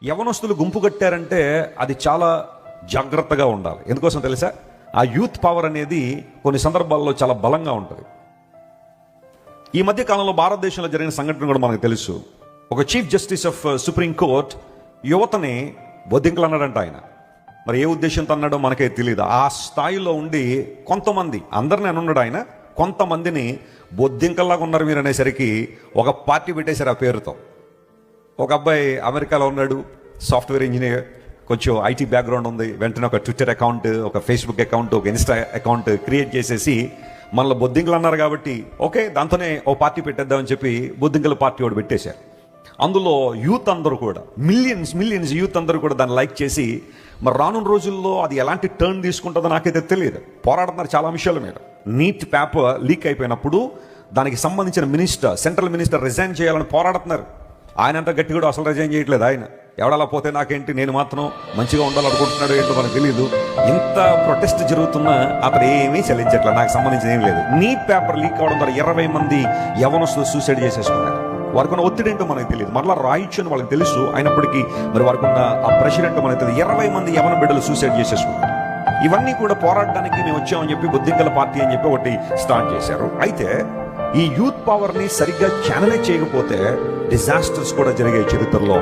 యవనస్తులు గుంపు కట్టారంటే అది చాలా జాగ్రత్తగా ఉండాలి. ఎందుకోసం తెలుసా? ఆ యూత్ పవర్ అనేది కొన్ని సందర్భాల్లో చాలా బలంగా ఉంటుంది. ఈ మధ్య కాలంలో భారతదేశంలో జరిగిన సంఘటన కూడా మనకు తెలుసు. ఒక chief justice of supreme court యువతని బొద్దింకలు అన్నాడంట. ఆయన మరి ఏ ఉద్దేశంతో అన్నాడో మనకే తెలియదు. ఆ స్థాయిలో ఉండి కొంతమంది, అందరిని అనున్నాడు ఆయన, కొంతమందిని బొద్దింకల్లాగా ఉన్నారు మీరు అనేసరికి ఒక పార్టీ పెట్టేశారు ఆ పేరుతో. ఒక అబ్బాయి అమెరికాలో ఉన్నాడు, సాఫ్ట్వేర్ ఇంజనీర్, కొంచెం ఐటీ బ్యాక్గ్రౌండ్ ఉంది. వెంటనే ఒక ట్విట్టర్ అకౌంట్, ఒక ఫేస్బుక్ అకౌంట్, ఒక ఇన్స్టా అకౌంట్ క్రియేట్ చేసేసి మనలో బొద్దింకలు అన్నారు కాబట్టి ఓకే దాంతోనే ఓ పార్టీ పెట్టేద్దామని చెప్పి బొద్దింకల పార్టీ ఒకటి పెట్టేశారు. అందులో యూత్ అందరూ కూడా మిలియన్స్ యూత్ అందరూ కూడా దాన్ని లైక్ చేసి, మరి రానున్న రోజుల్లో అది ఎలాంటి టర్న్ తీసుకుంటుందో నాకైతే తెలియదు. పోరాడుతున్నారు చాలా విషయాల మీద. నీట్ పేపర్ లీక్ అయిపోయినప్పుడు దానికి సంబంధించిన మినిస్టర్, సెంట్రల్ మినిస్టర్ రిజైన్ చేయాలని పోరాడుతున్నారు. ఆయన అంతా గట్టి కూడా అసలు రిజైన్ చేయట్లేదు. ఆయన ఎవడలా పోతే నాకేంటి, నేను మాత్రం మంచిగా ఉండాలనుకుంటున్నాడు ఏంటో మనకు తెలియదు. ఇంత ప్రొటెస్ట్ జరుగుతున్నా అతను ఏమీ చెల్లించట్లేదు. నాకు సంబంధించిన ఏం లేదు. నీట్ పేపర్ లీక్ అవడం ద్వారా 20 మంది యవనస్తులు సూసైడ్ చేసేసుకున్నారు. వారికి ఉన్న ఒత్తిడి ఏంటో మనకు తెలియదు. మరలా రాయొచ్చు అని వాళ్ళకి తెలుసు, అయినప్పటికీ మరి వారికి ఉన్న ఆ ప్రెషర్ ఏంటో మనకు తెలియదు. 20 మంది యవన బిడ్డలు సూసైడ్ చేసేసుకున్నారు. ఇవన్నీ కూడా పోరాడడానికి మేము వచ్చామని చెప్పి బొద్దింకల పార్టీ అని చెప్పి ఒకటి స్టార్ట్ చేశారు. అయితే ఈ యూత్ పవర్ని సరిగ్గా ఛానలైజ్ చేయకపోతే డిజాస్టర్స్ కూడా జరిగే చరిత్రలో